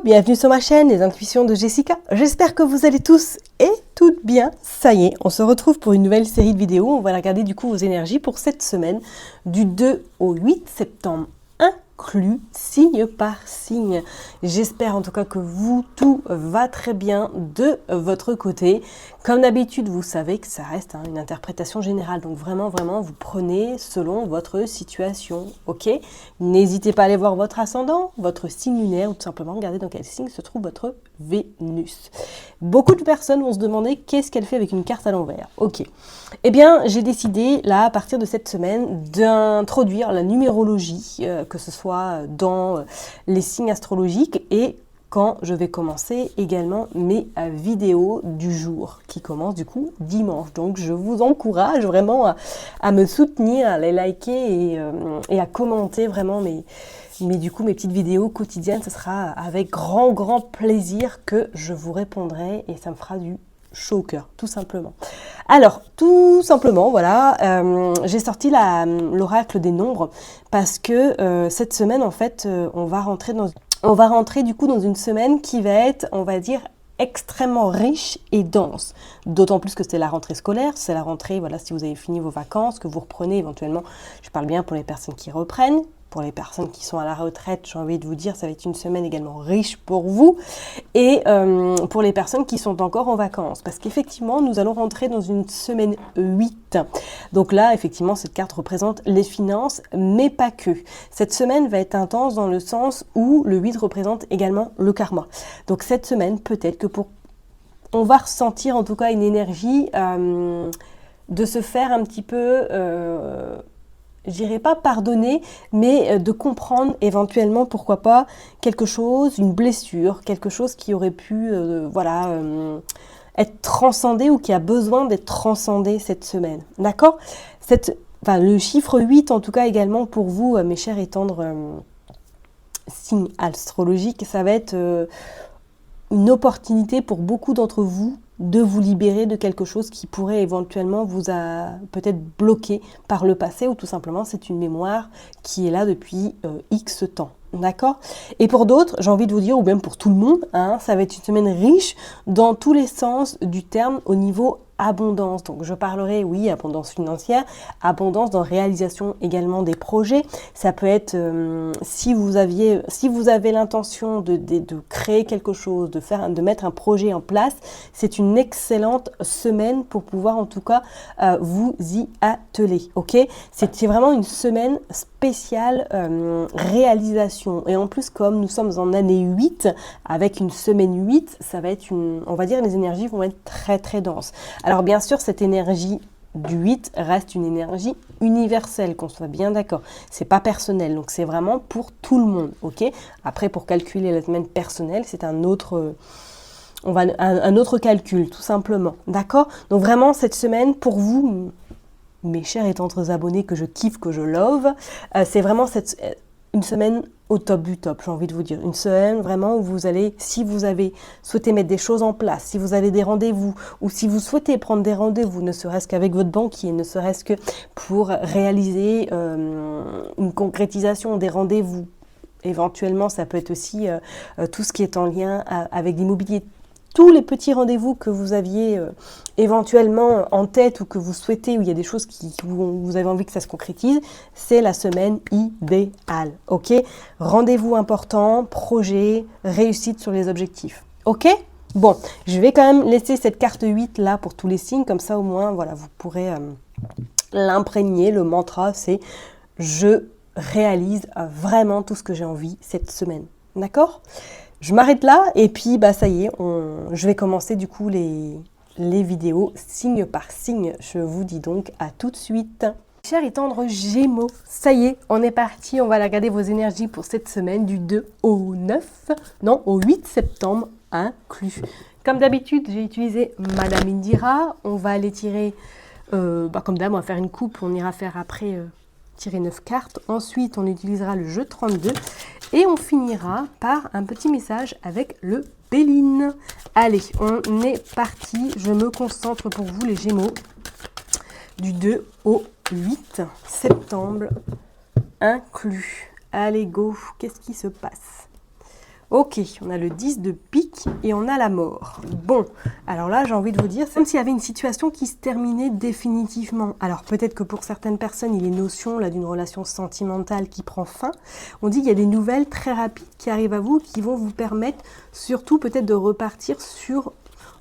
bienvenue sur ma chaîne Les Intuitions de Jessica. J'espère que vous allez tous et toutes bien. Ça y est, on se retrouve pour une nouvelle série de vidéos. On va regarder du coup vos énergies pour cette semaine du 2 au 8 septembre. Inclus signe par signe. J'espère en tout cas que vous, tout va très bien de votre côté. Comme d'habitude, vous savez que ça reste une interprétation générale. Donc vraiment, vous prenez selon votre situation. Ok? N'hésitez pas à aller voir votre ascendant, votre signe lunaire ou tout simplement regarder dans quel signe se trouve votre Vénus. Beaucoup de personnes vont se demander qu'est-ce qu'elle fait avec une carte à l'envers. Ok. Eh bien, j'ai décidé là, à partir de cette semaine, d'introduire la numérologie, que ce soit dans les signes astrologiques et quand je vais commencer également mes vidéos du jour qui commencent du coup dimanche. Donc je vous encourage vraiment à me soutenir, à les liker et à commenter vraiment mes petites vidéos quotidiennes. Ce sera avec grand plaisir que je vous répondrai et ça me fera du chaud au cœur, tout simplement. Alors, tout simplement, voilà, j'ai sorti l'oracle des nombres parce que cette semaine, en fait, on va rentrer du coup dans une semaine qui va être, on va dire, extrêmement riche et dense. D'autant plus que c'est la rentrée scolaire, c'est la rentrée, voilà, si vous avez fini vos vacances, que vous reprenez éventuellement, je parle bien pour les personnes qui reprennent. Pour les personnes qui sont à la retraite, j'ai envie de vous dire, ça va être une semaine également riche pour vous. Et pour les personnes qui sont encore en vacances. Parce qu'effectivement, nous allons rentrer dans une semaine 8. Donc là, effectivement, cette carte représente les finances, mais pas que. Cette semaine va être intense dans le sens où le 8 représente également le karma. Donc cette semaine, peut-être que on va ressentir en tout cas une énergie de se faire un petit peu... je dirais pas pardonner, mais de comprendre éventuellement, pourquoi pas, quelque chose, une blessure, quelque chose qui aurait pu, être transcendé ou qui a besoin d'être transcendé cette semaine. D'accord ? Le chiffre 8, en tout cas également pour vous, mes chers et tendres signes astrologiques, ça va être une opportunité pour beaucoup d'entre vous de vous libérer de quelque chose qui pourrait éventuellement vous a peut-être bloqué par le passé ou tout simplement c'est une mémoire qui est là depuis X temps. D'accord ? Et pour d'autres, j'ai envie de vous dire, ou même pour tout le monde, ça va être une semaine riche dans tous les sens du terme au niveau abondance. Donc je parlerai, oui, abondance financière, abondance dans réalisation également des projets. Ça peut être, si vous avez l'intention de créer quelque chose, de mettre un projet en place, c'est une excellente semaine pour pouvoir en tout cas vous y atteler. Ok ? C'est vraiment une semaine spéciale réalisation. Et en plus, comme nous sommes en année 8, avec une semaine 8, ça va être on va dire, les énergies vont être très denses. Alors bien sûr, cette énergie du 8 reste une énergie universelle, qu'on soit bien d'accord. C'est pas personnel, donc c'est vraiment pour tout le monde, ok ? Après, pour calculer la semaine personnelle, c'est un autre calcul, tout simplement, d'accord ? Donc vraiment, cette semaine, pour vous, mes chers et tendres abonnés que je kiffe, que je love, c'est vraiment une semaine au top du top, j'ai envie de vous dire. Une semaine vraiment où vous allez, si vous avez souhaité mettre des choses en place, si vous avez des rendez-vous, ou si vous souhaitez prendre des rendez-vous, ne serait-ce qu'avec votre banquier, ne serait-ce que pour réaliser une concrétisation des rendez-vous. Éventuellement, ça peut être aussi tout ce qui est en lien avec l'immobilier. Tous les petits rendez-vous que vous aviez éventuellement en tête ou que vous souhaitez, où il y a des choses vous avez envie que ça se concrétise, c'est la semaine idéale. Ok ? Rendez-vous important, projet, réussite sur les objectifs. Ok ? Bon, je vais quand même laisser cette carte 8 là pour tous les signes, comme ça au moins, voilà, vous pourrez l'imprégner. Le mantra, c'est « Je réalise vraiment tout ce que j'ai envie cette semaine. » D'accord ? Je m'arrête là et puis ça y est, je vais commencer du coup les vidéos signe par signe. Je vous dis donc à tout de suite. Chers et tendres Gémeaux, ça y est, on est parti. On va regarder vos énergies pour cette semaine du 2 au 8 septembre inclus. Comme d'habitude, j'ai utilisé Madame Indira. On va aller tirer, comme d'hab, on va faire une coupe. On ira faire après tirer 9 cartes. Ensuite, on utilisera le jeu 32. Et on finira par un petit message avec le Béline. Allez, on est parti. Je me concentre pour vous les Gémeaux. Du 2 au 8 septembre inclus. Allez, go. Qu'est-ce qui se passe ? Ok, on a le 10 de pique et on a la mort. Bon, alors là, j'ai envie de vous dire, c'est comme s'il y avait une situation qui se terminait définitivement. Alors peut-être que pour certaines personnes, il est notion là d'une relation sentimentale qui prend fin. On dit qu'il y a des nouvelles très rapides qui arrivent à vous, qui vont vous permettre surtout peut-être de repartir sur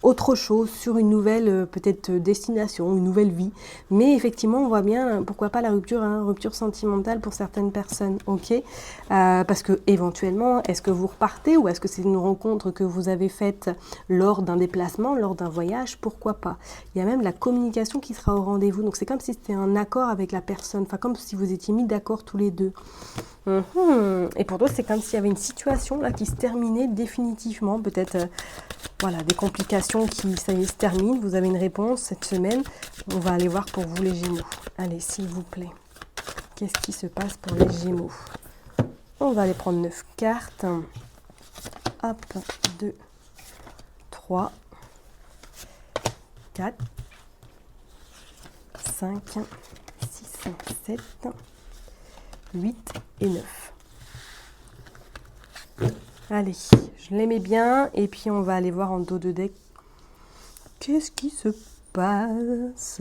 autre chose, sur une nouvelle peut-être destination, une nouvelle vie. Mais effectivement, on voit bien, pourquoi pas la rupture, hein, rupture sentimentale pour certaines personnes, ok. Parce que éventuellement, est-ce que vous repartez ou est-ce que c'est une rencontre que vous avez faite lors d'un déplacement, lors d'un voyage, pourquoi pas. Il y a même la communication qui sera au rendez-vous, donc c'est comme si c'était un accord avec la personne, enfin comme si vous étiez mis d'accord tous les deux. Et pour d'autres, c'est comme s'il y avait une situation là qui se terminait définitivement, peut-être voilà, des complications qui, ça y est, se terminent. Vous avez une réponse cette semaine. On va aller voir pour vous les Gémeaux. Allez, s'il vous plaît. Qu'est-ce qui se passe pour les Gémeaux? On va aller prendre 9 cartes. Hop, 2, 3, 4, 5, 6, 7, 8 et 9. Allez, je les mets bien et puis on va aller voir en dos de deck. Qu'est-ce qui se passe?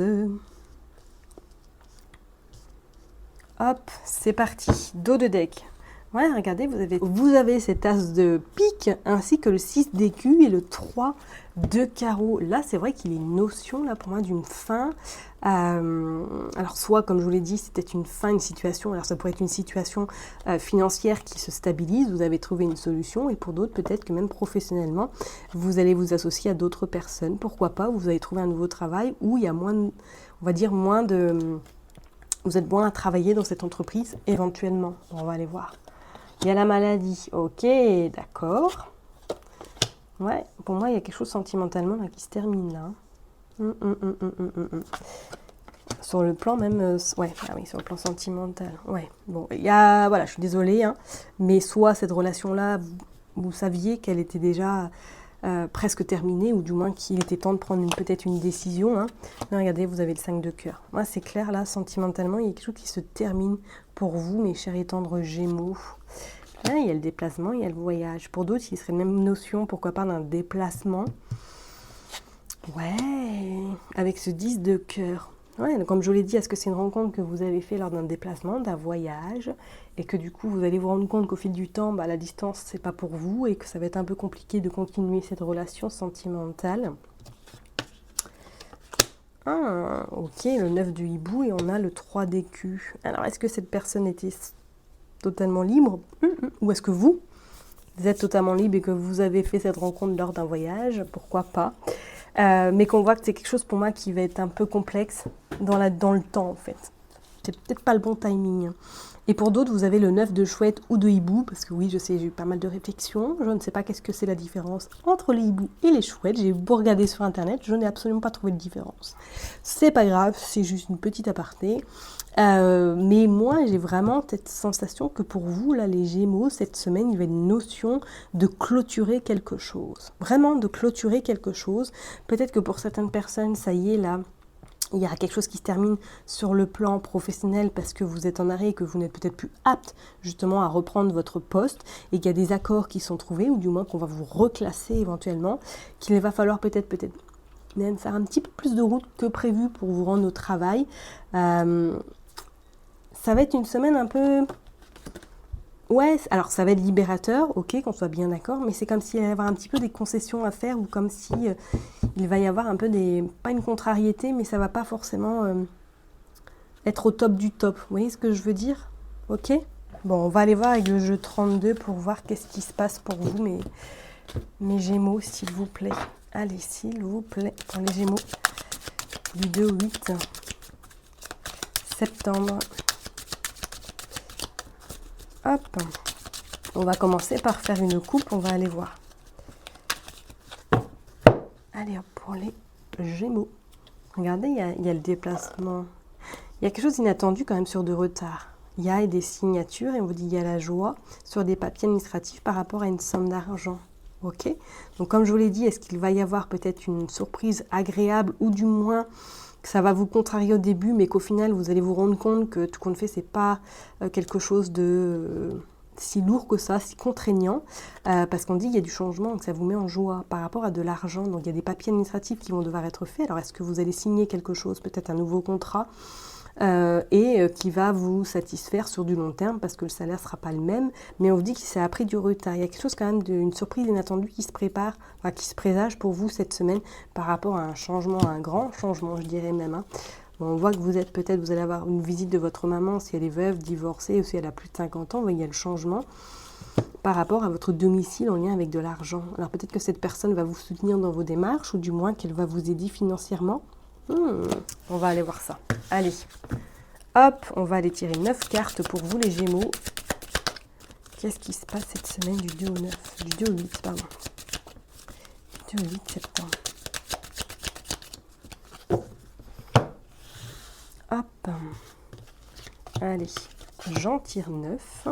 Hop, c'est parti. Dos de deck. Ouais, regardez, vous avez cet as de pique ainsi que le 6 d'écu et le 3 de carreau. Là, c'est vrai qu'il y a une notion là pour moi d'une fin. Alors soit, comme je vous l'ai dit, c'était une fin, une situation. Alors ça pourrait être une situation financière qui se stabilise. Vous avez trouvé une solution. Et pour d'autres, peut-être que même professionnellement, vous allez vous associer à d'autres personnes. Pourquoi pas? Vous allez trouver un nouveau travail où il y a moins, on va dire moins de... Vous êtes moins à travailler dans cette entreprise éventuellement. On va aller voir. Il y a la maladie. Ok, d'accord. Ouais, pour moi, il y a quelque chose sentimentalement là, qui se termine là. Sur le plan même, ouais, ah oui, sur le plan sentimental. Ouais, bon, il y a, voilà, je suis désolée, hein, mais soit cette relation-là, vous saviez qu'elle était déjà presque terminée, ou du moins qu'il était temps de prendre peut-être une décision. Hein. Mais regardez, vous avez le 5 de cœur. Moi, c'est clair, là, sentimentalement, il y a quelque chose qui se termine pour vous, mes chers et tendres Gémeaux. Là, il y a le déplacement, il y a le voyage. Pour d'autres, il serait la même notion, pourquoi pas, d'un déplacement. Ouais, avec ce 10 de cœur. Ouais, comme je vous l'ai dit, est-ce que c'est une rencontre que vous avez fait lors d'un déplacement, d'un voyage, et que du coup, vous allez vous rendre compte qu'au fil du temps, la distance, c'est pas pour vous, et que ça va être un peu compliqué de continuer cette relation sentimentale. Ah, ok, le 9 du hibou, et on a le 3 d'écu. Alors, est-ce que cette personne était totalement libre, ou est-ce que vous êtes totalement libre et que vous avez fait cette rencontre lors d'un voyage? Pourquoi pas, mais qu'on voit que c'est quelque chose pour moi qui va être un peu complexe dans le temps en fait. C'est peut-être pas le bon timing. Et pour d'autres, vous avez le 9 de chouette ou de hibou, parce que oui, je sais, j'ai eu pas mal de réflexions. Je ne sais pas qu'est-ce que c'est la différence entre les hiboux et les chouettes. J'ai beau regarder sur internet, je n'ai absolument pas trouvé de différence. C'est pas grave, c'est juste une petite aparté. Mais moi, j'ai vraiment cette sensation que pour vous, là, les Gémeaux, cette semaine, il y avait une notion de clôturer quelque chose. Vraiment de clôturer quelque chose. Peut-être que pour certaines personnes, ça y est, là, il y a quelque chose qui se termine sur le plan professionnel parce que vous êtes en arrêt et que vous n'êtes peut-être plus apte justement à reprendre votre poste et qu'il y a des accords qui sont trouvés ou du moins qu'on va vous reclasser éventuellement, qu'il va falloir peut-être même faire un petit peu plus de route que prévu pour vous rendre au travail. Ça va être une semaine un peu... Ouais, alors ça va être libérateur, ok, qu'on soit bien d'accord, mais c'est comme s'il allait y avoir un petit peu des concessions à faire ou comme si il va y avoir un peu pas une contrariété, mais ça va pas forcément être au top du top. Vous voyez ce que je veux dire? Ok? Bon, on va aller voir avec le jeu 32 pour voir qu'est-ce qui se passe pour vous, mes Gémeaux, s'il vous plaît. Allez, s'il vous plaît, pour les Gémeaux, du 2 au 8 septembre. Hop, on va commencer par faire une coupe, on va aller voir. Allez hop, pour les Gémeaux. Regardez, il y a le déplacement. Il y a quelque chose d'inattendu quand même sur de retard. Il y a des signatures et on vous dit il y a la joie sur des papiers administratifs par rapport à une somme d'argent. Ok? Donc comme je vous l'ai dit, est-ce qu'il va y avoir peut-être une surprise agréable ou du moins que ça va vous contrarier au début, mais qu'au final vous allez vous rendre compte que tout compte fait, c'est pas quelque chose de si lourd que ça, si contraignant, parce qu'on dit qu'il y a du changement, donc ça vous met en joie par rapport à de l'argent. Donc il y a des papiers administratifs qui vont devoir être faits. Alors est-ce que vous allez signer quelque chose, peut-être un nouveau contrat, qui va vous satisfaire sur du long terme, parce que le salaire ne sera pas le même, mais on vous dit que ça a pris du retard. Il y a quelque chose quand même d'une surprise inattendue qui se prépare, enfin, qui se présage pour vous cette semaine par rapport à un changement, un grand changement, je dirais même. Hein. Bon, on voit que vous êtes peut-être, vous allez avoir une visite de votre maman si elle est veuve, divorcée, ou si elle a plus de 50 ans. Vous voyez, il y a le changement par rapport à votre domicile en lien avec de l'argent. Alors peut-être que cette personne va vous soutenir dans vos démarches, ou du moins qu'elle va vous aider financièrement. On va aller voir ça. Allez, hop, on va aller tirer 9 cartes pour vous les Gémeaux. Qu'est-ce qui se passe cette semaine du 2 au 9, du 2 au 8, pardon. Du 2 au 8 septembre. Hop, allez, j'en tire 9.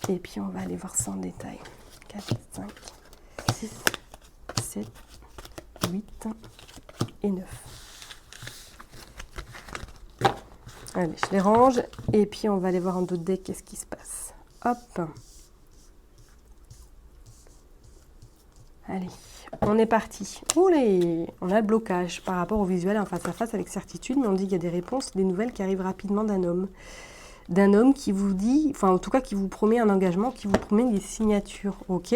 Et puis on va aller voir ça en détail. 4, 5, 6, 7, 8 et 9. Allez, je les range et puis on va aller voir en d'autres decks qu'est-ce qui se passe. Hop. Allez, on est parti. Oulé, on a le blocage par rapport au visuel en face à face avec certitude, mais on dit qu'il y a des réponses, des nouvelles qui arrivent rapidement d'un homme. D'un homme qui vous dit, enfin en tout cas qui vous promet un engagement, qui vous promet des signatures, ok?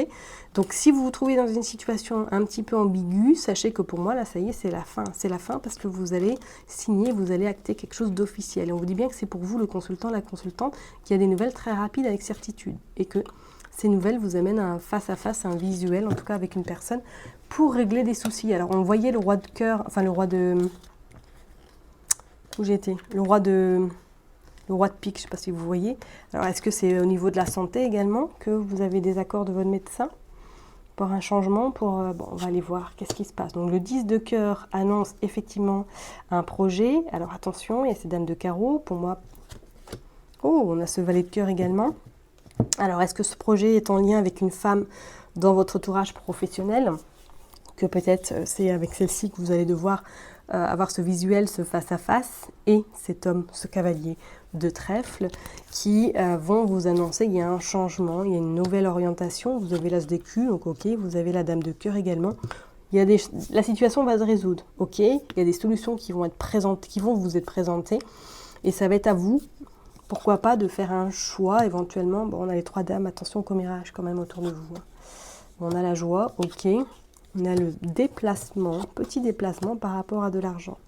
Donc si vous vous trouvez dans une situation un petit peu ambiguë, sachez que pour moi là ça y est c'est la fin parce que vous allez signer, vous allez acter quelque chose d'officiel. Et on vous dit bien que c'est pour vous le consultant, la consultante, qui a des nouvelles très rapides avec certitude et que ces nouvelles vous amènent à un face-à-face, un visuel, en tout cas avec une personne, pour régler des soucis. Alors on voyait le roi de cœur, enfin le roi de... Où j'étais? Le roi de pique, je ne sais pas si vous voyez. Alors, est-ce que c'est au niveau de la santé également que vous avez des accords de votre médecin pour un changement bon, on va aller voir qu'est-ce qui se passe. Donc, le 10 de cœur annonce effectivement un projet. Alors, attention, il y a ces dames de carreau. Pour moi, oh, on a ce valet de cœur également. Alors, est-ce que ce projet est en lien avec une femme dans votre entourage professionnel? Que peut-être c'est avec celle-ci que vous allez devoir avoir ce visuel, ce face-à-face, et cet homme, ce cavalier de trèfle, qui vont vous annoncer qu'il y a un changement, il y a une nouvelle orientation. Vous avez l'as d'écu, donc ok, vous avez la dame de cœur également. La situation va se résoudre, ok. Il y a des solutions qui vont être présentes, qui vont vous être présentées, et ça va être à vous, pourquoi pas, de faire un choix éventuellement. Bon, on a les 3 dames, attention au commérage quand même autour de vous. On a la joie, ok. On a le déplacement, petit déplacement par rapport à de l'argent.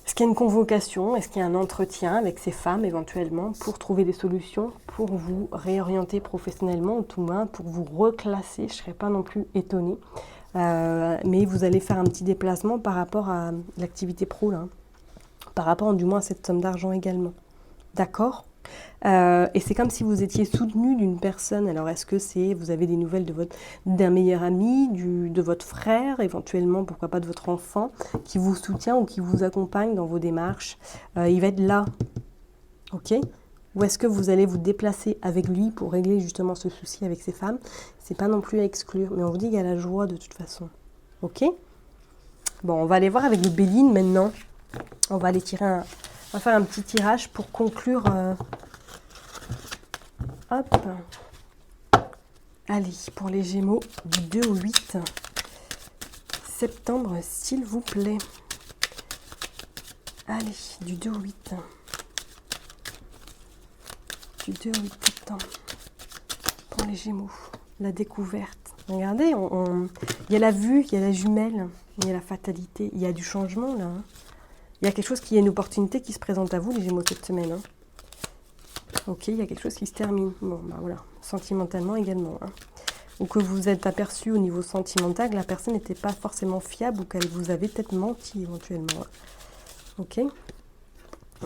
Est-ce qu'il y a une convocation? Est-ce qu'il y a un entretien avec ces femmes éventuellement pour trouver des solutions, pour vous réorienter professionnellement, ou tout moins pour vous reclasser? Je ne serais pas non plus étonnée. Mais vous allez faire un petit déplacement par rapport à l'activité pro, là. Par rapport du moins à cette somme d'argent également. D'accord? Et c'est comme si vous étiez soutenu d'une personne. Alors est-ce que vous avez des nouvelles d'un meilleur ami, de votre frère, éventuellement, pourquoi pas de votre enfant, qui vous soutient ou qui vous accompagne dans vos démarches? Il va être là, ok? Ou est-ce que vous allez vous déplacer avec lui pour régler justement ce souci avec ces femmes? C'est pas non plus à exclure, mais on vous dit qu'il y a la joie de toute façon, ok? Bon, on va aller voir avec le Béline maintenant. On va aller on va faire un petit tirage pour conclure. Hop. Allez, pour les Gémeaux, du 2 au 8 septembre, s'il vous plaît. Allez, du 2 au 8. Du 2 au 8 septembre. Pour les Gémeaux, la découverte. Regardez, il y a la vue, il y a la jumelle, il y a la fatalité, il y a du changement là. Hein. Il y a quelque chose qui est une opportunité qui se présente à vous, les Gémeaux, cette semaine. Hein. Ok, il y a quelque chose qui se termine. Bon, bah voilà, sentimentalement également. Hein. Ou que vous êtes aperçu au niveau sentimental que la personne n'était pas forcément fiable ou qu'elle vous avait peut-être menti éventuellement. Hein. Ok.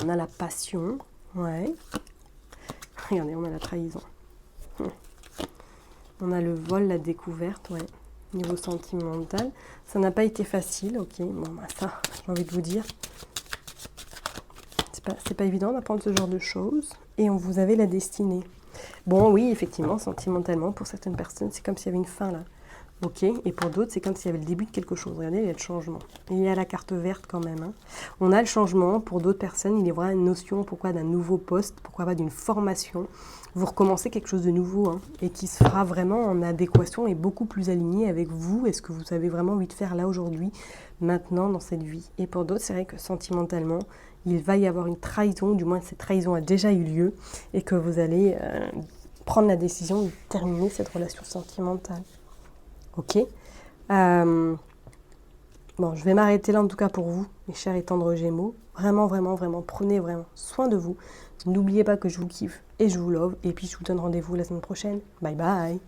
On a la passion. Ouais. Regardez, on a la trahison. On a le vol, la découverte, ouais. Niveau sentimental. Ça n'a pas été facile, ok. Bon, bah ça, j'ai envie de vous dire. C'est pas évident d'apprendre ce genre de choses. Et vous avez la destinée. Bon, oui, effectivement, sentimentalement, pour certaines personnes, c'est comme s'il y avait une fin, là. Ok, et pour d'autres, c'est comme s'il y avait le début de quelque chose. Regardez, il y a le changement. Et il y a la carte verte quand même. Hein. On a le changement. Pour d'autres personnes, il y aura une notion, pourquoi d'un nouveau poste, pourquoi pas d'une formation. Vous recommencez quelque chose de nouveau hein, et qui se fera vraiment en adéquation et beaucoup plus aligné avec vous et ce que vous avez vraiment envie de faire là aujourd'hui, maintenant dans cette vie. Et pour d'autres, c'est vrai que sentimentalement, il va y avoir une trahison, du moins cette trahison a déjà eu lieu et que vous allez prendre la décision de terminer cette relation sentimentale. Ok. Bon, je vais m'arrêter là en tout cas pour vous, mes chers et tendres Gémeaux. Vraiment, vraiment, vraiment, prenez vraiment soin de vous. N'oubliez pas que je vous kiffe et je vous love. Et puis je vous donne rendez-vous la semaine prochaine. Bye bye.